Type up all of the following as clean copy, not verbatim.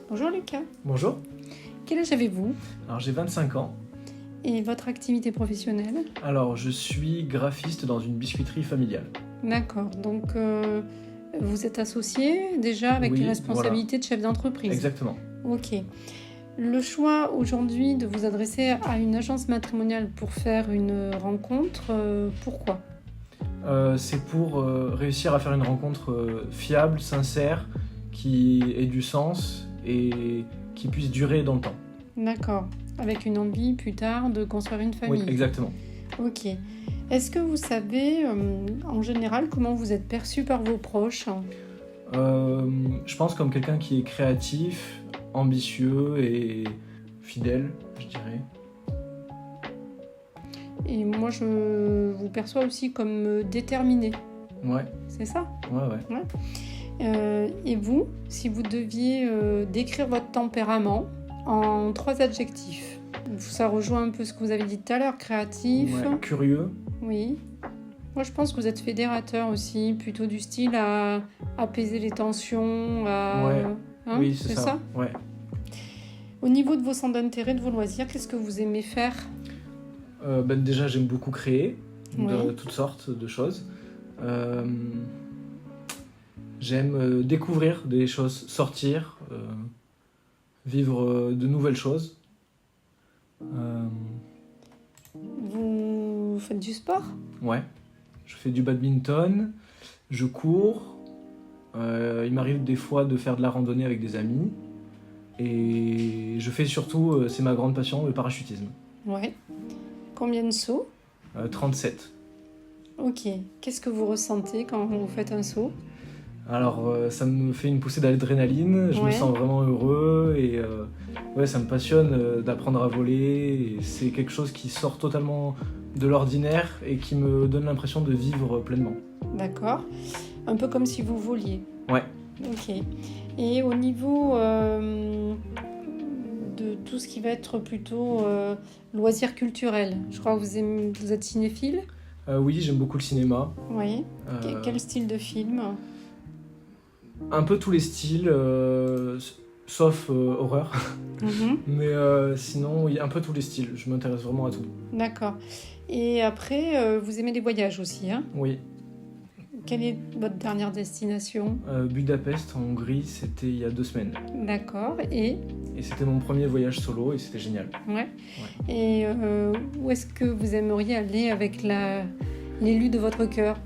Bonjour Lucas. Bonjour, Quel âge avez-vous alors j'ai 25 ans. et votre activité professionnelle? Alors je suis graphiste dans une biscuiterie familiale. D'accord, donc vous êtes associé déjà avec Oui, les responsabilités de chef d'entreprise. Exactement. Ok. Le choix aujourd'hui de vous adresser à une agence matrimoniale pour faire une rencontre, pourquoi? C'est pour réussir à faire une rencontre fiable, sincère, qui ait du sens et qui puisse durer dans le temps. D'accord, avec une envie plus tard de construire une famille. Oui, exactement. Ok. Est-ce que vous savez en général comment vous êtes perçu par vos proches? Je pense comme quelqu'un qui est créatif, ambitieux et fidèle, je dirais. Et moi je vous perçois aussi comme déterminé, Ouais, c'est ça? ouais. Et vous, si vous deviez décrire votre tempérament en 3 adjectifs, ça rejoint un peu ce que vous avez dit tout à l'heure, créatif, Ouais, curieux. oui. Moi, je pense que vous êtes fédérateur aussi, plutôt du style à apaiser les tensions, Ouais. Oui, c'est ça. ça. Ouais. Au niveau de vos centres d'intérêt, de vos loisirs, qu'est-ce que vous aimez faire? Déjà, j'aime beaucoup créer de Ouais. toutes sortes de choses. J'aime découvrir des choses, sortir, vivre de nouvelles choses. Vous faites du sport? Ouais, je fais du badminton, je cours. Il m'arrive des fois de faire de la randonnée avec des amis. Et je fais surtout, c'est ma grande passion, le parachutisme. Ouais. Combien de sauts? 37. Ok. Qu'est-ce que vous ressentez quand vous faites un saut? Alors, ça me fait une poussée d'adrénaline, je me Ouais. sens vraiment heureux et ouais, ça me passionne d'apprendre à voler. Et c'est quelque chose qui sort totalement de l'ordinaire et qui me donne l'impression de vivre pleinement. D'accord. Un peu comme si vous voliez. Ouais. Ok. Et au niveau de tout ce qui va être plutôt loisirs culturels, je crois que vous êtes cinéphile? Oui, j'aime beaucoup le cinéma. Oui. Euh, Quel style de film? Un peu tous les styles, sauf horreur. Mhm. Mais sinon, oui, un peu tous les styles. Je m'intéresse vraiment à tout. D'accord. Et après, vous aimez les voyages aussi, hein? Oui. Quelle est votre dernière destination? Budapest, en Hongrie, c'était il y a 2 semaines. D'accord. Et Et c'était mon premier voyage solo et c'était génial. ouais. Et où est-ce que vous aimeriez aller avec l'élu de votre cœur?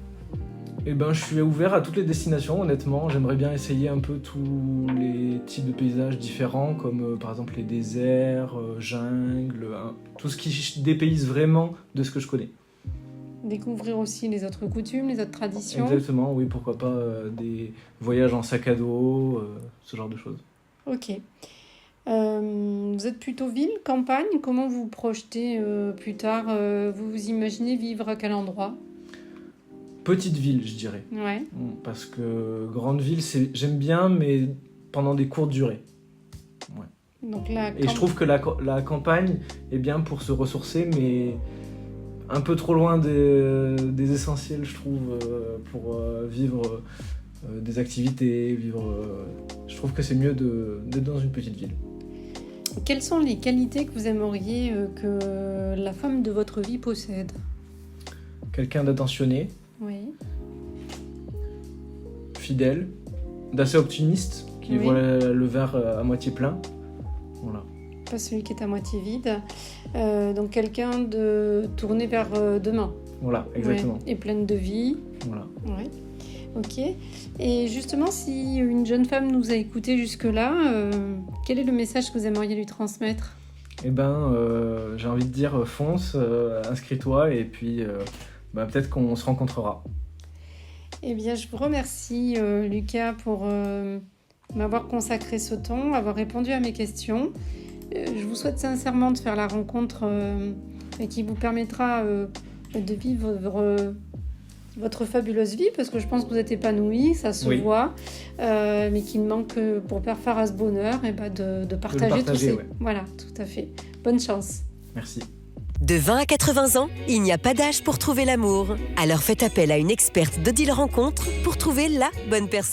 Eh ben, je suis ouvert à toutes les destinations, honnêtement. J'aimerais bien essayer un peu tous les types de paysages différents, comme par exemple les déserts, jungle, tout ce qui dépayse vraiment de ce que je connais. Découvrir aussi les autres coutumes, les autres traditions. Exactement, oui, pourquoi pas des voyages en sac à dos, ce genre de choses. Ok. Vous êtes plutôt ville, campagne? Comment vous projetez plus tard? Vous vous imaginez vivre à quel endroit? Petite ville, je dirais. Ouais. Parce que grande ville, j'aime bien, mais pendant des courtes durées. Donc là, Et je trouve que la campagne est bien pour se ressourcer, mais un peu trop loin des essentiels, je trouve, pour vivre des activités, je trouve que c'est mieux d'être dans une petite ville. quelles sont les qualités que vous aimeriez que la femme de votre vie possède? Quelqu'un d'attentionné, Oui. fidèle, d'assez optimiste, qui Oui. voit le verre à moitié plein. Voilà. Pas celui qui est à moitié vide. Donc quelqu'un de tourné vers demain. Voilà, exactement. Ouais. Et pleine de vie. Voilà. Ouais. Ok. Et justement, si une jeune femme nous a écoutés jusque-là, quel est le message que vous aimeriez lui transmettre? Eh ben, j'ai envie de dire fonce, inscris-toi et puis peut-être qu'on se rencontrera. Eh bien, je vous remercie, Lucas, pour m'avoir consacré ce temps, avoir répondu à mes questions. Je vous souhaite sincèrement de faire la rencontre qui vous permettra de vivre votre fabuleuse vie, parce que je pense que vous êtes épanoui, ça se Oui. voit, mais qu'il manque pour faire à ce bonheur de partager tout ça. ouais. Voilà, tout à fait. Bonne chance. Merci. De 20 à 80 ans, il n'y a pas d'âge pour trouver l'amour. Alors faites appel à une experte d'Odile Rencontre pour trouver la bonne personne.